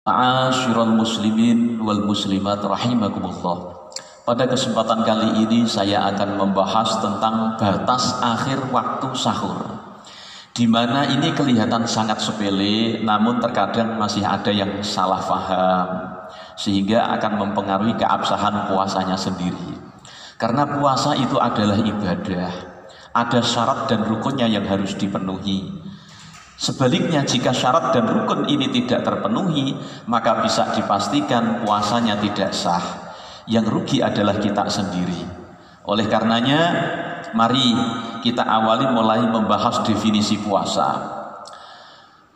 Ma'asyiral muslimin wal muslimat rahimakumullah. Pada kesempatan kali ini saya akan membahas tentang batas akhir waktu sahur, di mana ini kelihatan sangat sepele, namun terkadang masih ada yang salah paham, sehingga akan mempengaruhi keabsahan puasanya sendiri. Karena puasa itu adalah ibadah, ada syarat dan rukunnya yang harus dipenuhi. Sebaliknya, jika syarat dan rukun ini tidak terpenuhi, maka bisa dipastikan puasanya tidak sah. Yang rugi adalah kita sendiri. Oleh karenanya, mari kita awali mulai membahas definisi puasa.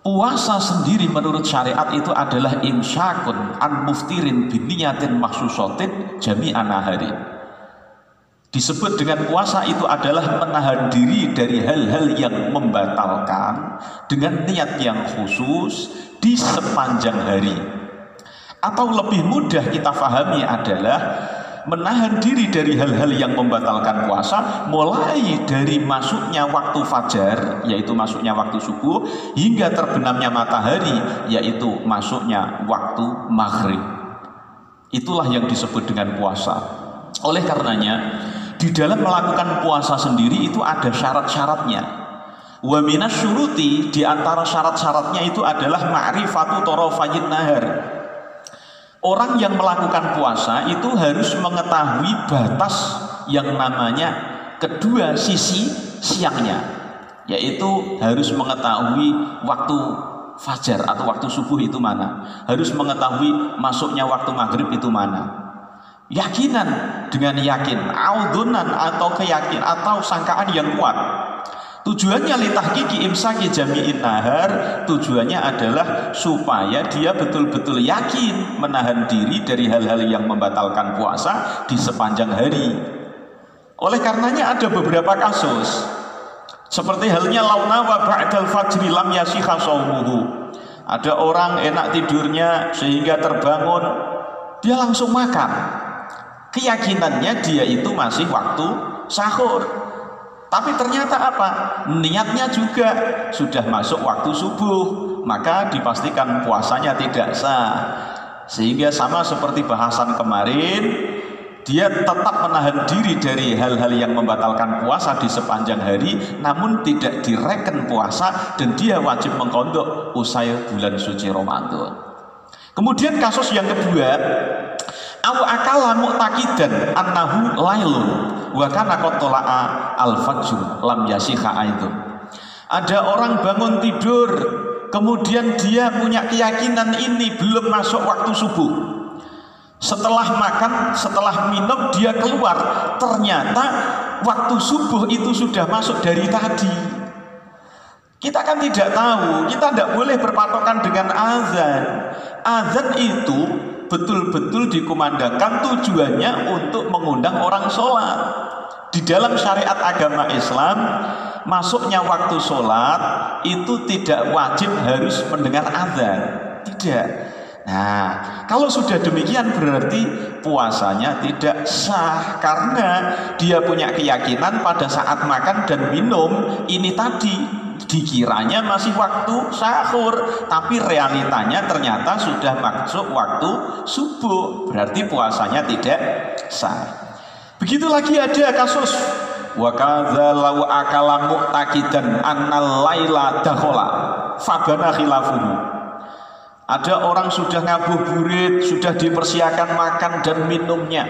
Puasa sendiri menurut syariat itu adalah imsakun an muftirin biniyatin mahsusotin jami'an nahari. Disebut dengan puasa itu adalah menahan diri dari hal-hal yang membatalkan dengan niat yang khusus di sepanjang hari. Atau lebih mudah kita pahami adalah menahan diri dari hal-hal yang membatalkan puasa mulai dari masuknya waktu fajar, yaitu masuknya waktu subuh, hingga terbenamnya matahari, yaitu masuknya waktu maghrib. Itulah yang disebut dengan puasa. Oleh karenanya, di dalam melakukan puasa sendiri itu ada syarat-syaratnya. Wa minas syuruti, di antara syarat-syaratnya itu adalah ma'rifatu tarafayin nahar. Orang yang melakukan puasa itu harus mengetahui batas yang namanya kedua sisi siangnya, yaitu harus mengetahui waktu fajar atau waktu subuh itu mana, harus mengetahui masuknya waktu maghrib itu mana. Yakinan, dengan yakin, audunan atau keyakin atau sangkaan yang kuat. Tujuannya litahqiqi imsaki jami'in nahar, tujuannya adalah supaya dia betul-betul yakin menahan diri dari hal-hal yang membatalkan puasa di sepanjang hari. Oleh karenanya ada beberapa kasus, seperti halnya launa wa ba'dal fajri lam yasihha shaumuhu. Ada orang enak tidurnya sehingga terbangun, dia langsung makan. Keyakinannya dia itu masih waktu sahur, tapi ternyata apa? Niatnya juga sudah masuk waktu subuh, maka dipastikan puasanya tidak sah. Sehingga sama seperti bahasan kemarin, dia tetap menahan diri dari hal-hal yang membatalkan puasa di sepanjang hari, namun tidak direken puasa dan dia wajib mengqadha usai bulan suci Ramadan. Kemudian kasus yang kedua, aw akala mu'taqidan annahu lailun wa kana qad tala'a al-fajr lam yasihha aidu. Ada orang bangun tidur, kemudian dia punya keyakinan ini belum masuk waktu subuh. Setelah makan, setelah minum, dia keluar, ternyata waktu subuh itu sudah masuk dari tadi. Kita kan tidak tahu, kita tidak boleh berpatokan dengan azan. Azan itu betul-betul dikumandangkan tujuannya untuk mengundang orang sholat. Di dalam syariat agama Islam, masuknya waktu sholat itu tidak wajib harus mendengar azan, tidak. Nah, kalau sudah demikian berarti puasanya tidak sah, karena dia punya keyakinan pada saat makan dan minum ini tadi dikiranya masih waktu sahur, tapi realitanya ternyata sudah masuk waktu subuh, berarti puasanya tidak sah. Begitu lagi ada kasus wa kadza law akala mu'taqidan annal laila dakhala fabana khilafuhu. Ada orang sudah ngabuburit, sudah dipersiapkan makan dan minumnya,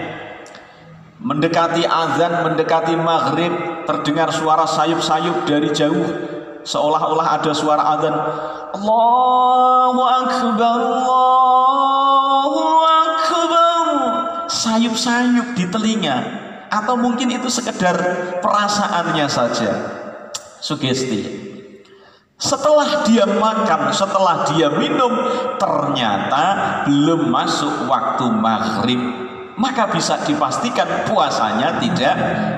mendekati azan, mendekati maghrib, terdengar suara sayup-sayup dari jauh, seolah-olah ada suara azan, Allahu Akbar, Allahu Akbar, sayup-sayup di telinga, atau mungkin itu sekedar perasaannya saja, sugesti. Setelah dia makan, setelah dia minum, ternyata belum masuk waktu maghrib, maka bisa dipastikan puasanya tidak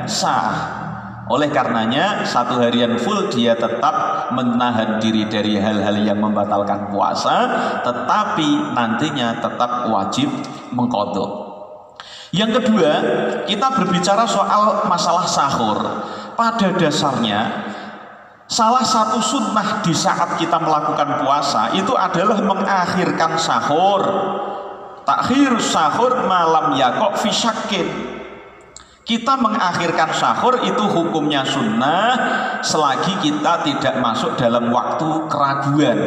sah. Oleh karenanya satu harian full dia tetap menahan diri dari hal-hal yang membatalkan puasa, tetapi nantinya tetap wajib mengqadha. Yang kedua, kita berbicara soal masalah sahur. Pada dasarnya Salah satu sunnah di saat kita melakukan puasa itu adalah mengakhirkan sahur. Takhir sahur malam yakok fi syakin. Kita mengakhirkan sahur itu hukumnya sunnah selagi kita tidak masuk dalam waktu keraguan.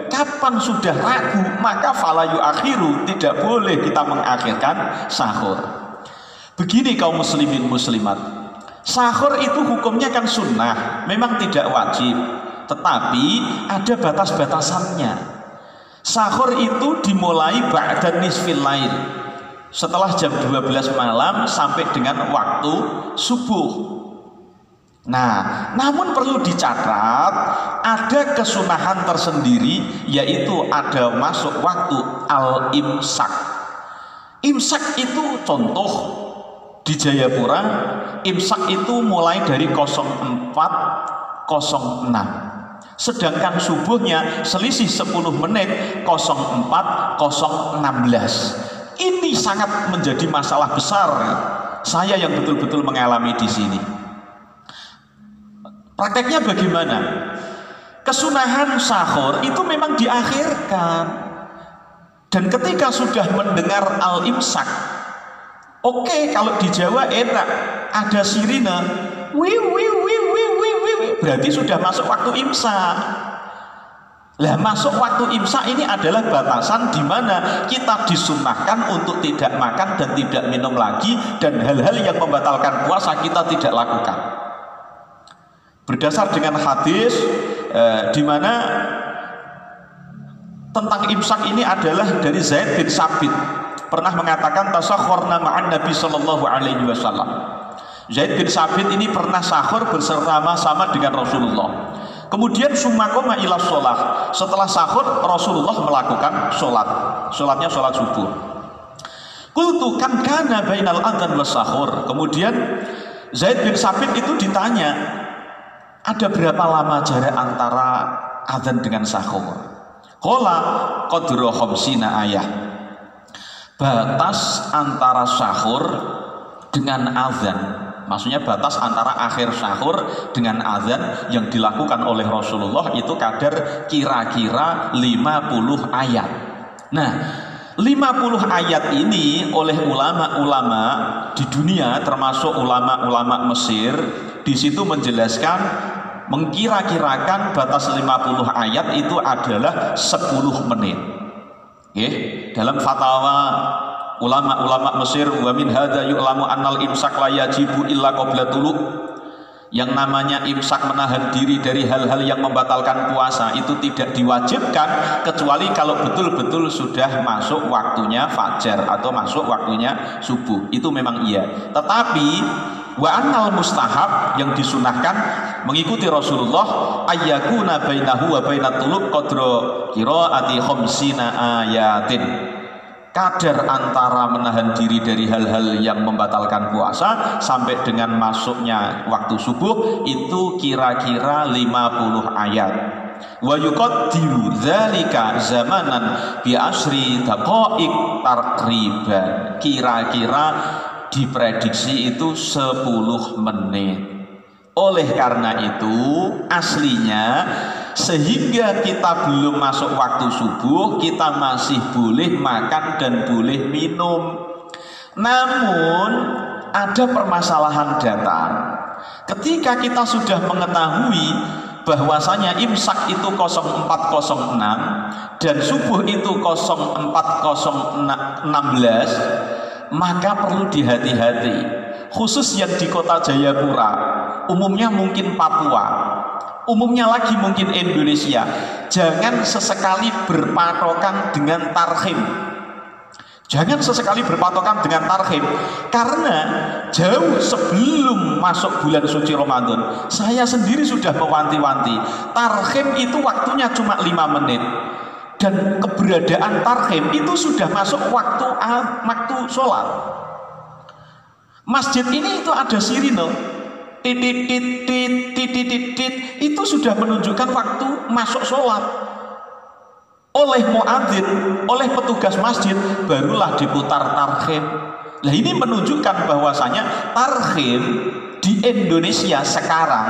Kapan sudah ragu maka falayu akhiru, tidak boleh kita mengakhirkan sahur. Begini kaum muslimin muslimat, sahur itu hukumnya kan sunnah, memang tidak wajib, tetapi ada batas-batasannya. Sahur itu dimulai ba'da nisfil lail, setelah jam 12 malam sampai dengan waktu subuh. Nah, namun perlu dicatat, ada kesunahan tersendiri, yaitu ada masuk waktu al-imsak. Imsak itu contoh di Jayapura, imsak itu mulai dari 04.06, sedangkan subuhnya selisih 10 menit 04.016. Ini sangat menjadi masalah besar. Saya yang betul-betul mengalami di sini. Prakteknya bagaimana? Kesunahan sahur itu memang diakhirkan, dan ketika sudah mendengar al-imsak, oke, kalau di Jawa enak, ada sirine, berarti sudah masuk waktu imsak. Lah, masuk waktu imsak ini adalah batasan di mana kita disunahkan untuk tidak makan dan tidak minum lagi, dan hal-hal yang membatalkan puasa kita tidak lakukan. Berdasar dengan hadis di mana tentang imsak ini adalah dari Zaid bin Sabit, pernah mengatakan tasakhurna ma'an Nabi sallallahu alaihi wasallam. Zaid bin Sabit ini pernah sahur bersama-sama dengan Rasulullah. Kemudian summa qama ila shalah. Setelah sahur Rasulullah melakukan sholat. Sholatnya sholat subuh. Qultu kan kana bainal adzan was sahur. Kemudian Zaid bin Sabit itu ditanya, ada berapa lama jarak antara adzan dengan sahur? Qala qadra khamsina ayah. Batas antara sahur dengan azan, maksudnya batas antara akhir sahur dengan azan yang dilakukan oleh Rasulullah itu kadar kira-kira 50 ayat. Nah, 50 ayat ini oleh ulama-ulama di dunia, termasuk ulama-ulama Mesir, di situ menjelaskan, mengkira-kirakan batas 50 ayat itu adalah 10 menit. Dalam fatwa ulama-ulama Mesir, wa min hadza yu'lamu annal imsak la yajibu illa qabla tulu'. Yang namanya imsak, menahan diri dari hal-hal yang membatalkan puasa, itu tidak diwajibkan kecuali kalau betul-betul sudah masuk waktunya fajar atau masuk waktunya subuh. Itu memang iya. Tetapi wa annal mustahab, yang disunahkan mengikuti Rasulullah, ayyakuna bainahu wa bainat tuluq qadra qiraati khamsina ayatin. Kadar antara menahan diri dari hal-hal yang membatalkan puasa sampai dengan masuknya waktu subuh itu kira-kira 50 ayat. Wa yuqaddiru dzalika zamanan bi asri daqaiq taqriban. Kira-kira diprediksi itu 10 menit. Oleh karena itu aslinya, sehingga kita belum masuk waktu subuh, kita masih boleh makan dan boleh minum. Namun ada permasalahan datang. Ketika kita sudah mengetahui bahwasanya imsak itu 04.06 dan subuh itu 04.016, maka perlu dihati-hati, khusus yang di kota Jayapura, umumnya mungkin Papua, umumnya lagi mungkin Indonesia. Jangan sesekali berpatokan dengan tarhim. Jangan sesekali berpatokan dengan tarhim, karena jauh sebelum masuk bulan suci Ramadan, saya sendiri sudah mewanti-wanti, tarhim itu waktunya cuma 5 menit. Dan keberadaan tarhim itu sudah masuk waktu sholat. Masjid ini itu ada sirine, itu sudah menunjukkan waktu masuk sholat. Oleh muadzin, oleh petugas masjid, barulah diputar tarhim. Nah, ini menunjukkan bahwasanya tarhim di Indonesia sekarang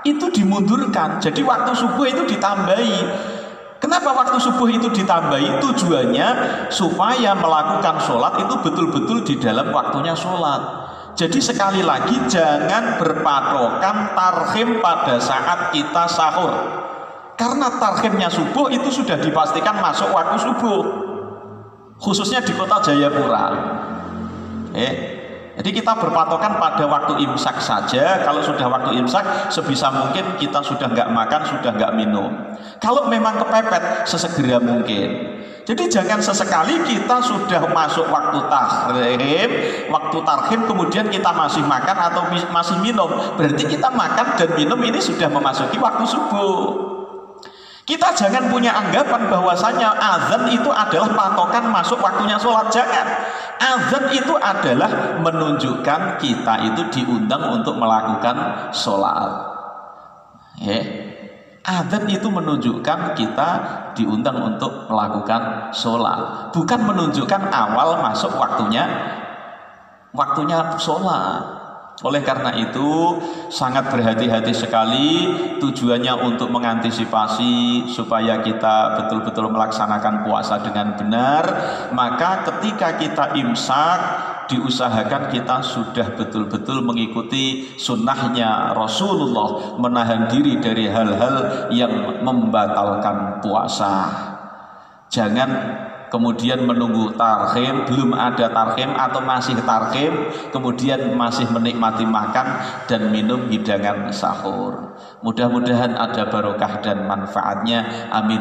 itu dimundurkan. Jadi waktu subuh itu ditambahi. Kenapa waktu subuh itu ditambahi? Tujuannya supaya melakukan sholat itu betul-betul di dalam waktunya sholat. Jadi sekali lagi jangan berpatokan tarhim pada saat kita sahur. Karena tarhimnya subuh itu sudah dipastikan masuk waktu subuh. Khususnya di kota Jayapura. Jadi kita berpatokan pada waktu imsak saja. Kalau sudah waktu imsak, sebisa mungkin kita sudah nggak makan, sudah nggak minum. Kalau memang kepepet, sesegera mungkin. Jadi jangan sesekali kita sudah masuk waktu tarhim, kemudian kita masih makan atau masih minum. Berarti kita makan dan minum ini sudah memasuki waktu subuh. Kita jangan punya anggapan bahwasanya azan itu adalah patokan masuk waktunya sholat. Jangan. Azan itu adalah menunjukkan kita itu diundang untuk melakukan sholat. Azan itu menunjukkan kita diundang untuk melakukan sholat, bukan menunjukkan awal masuk waktunya sholat. Oleh karena itu sangat berhati-hati sekali, tujuannya untuk mengantisipasi supaya kita betul-betul melaksanakan puasa dengan benar. Maka ketika kita imsak, diusahakan kita sudah betul-betul mengikuti sunnahnya Rasulullah, menahan diri dari hal-hal yang membatalkan puasa. Jangan kemudian menunggu tarhim, belum ada tarhim atau masih tarhim, kemudian masih menikmati makan dan minum hidangan sahur. Mudah-mudahan ada barokah dan manfaatnya. Amin.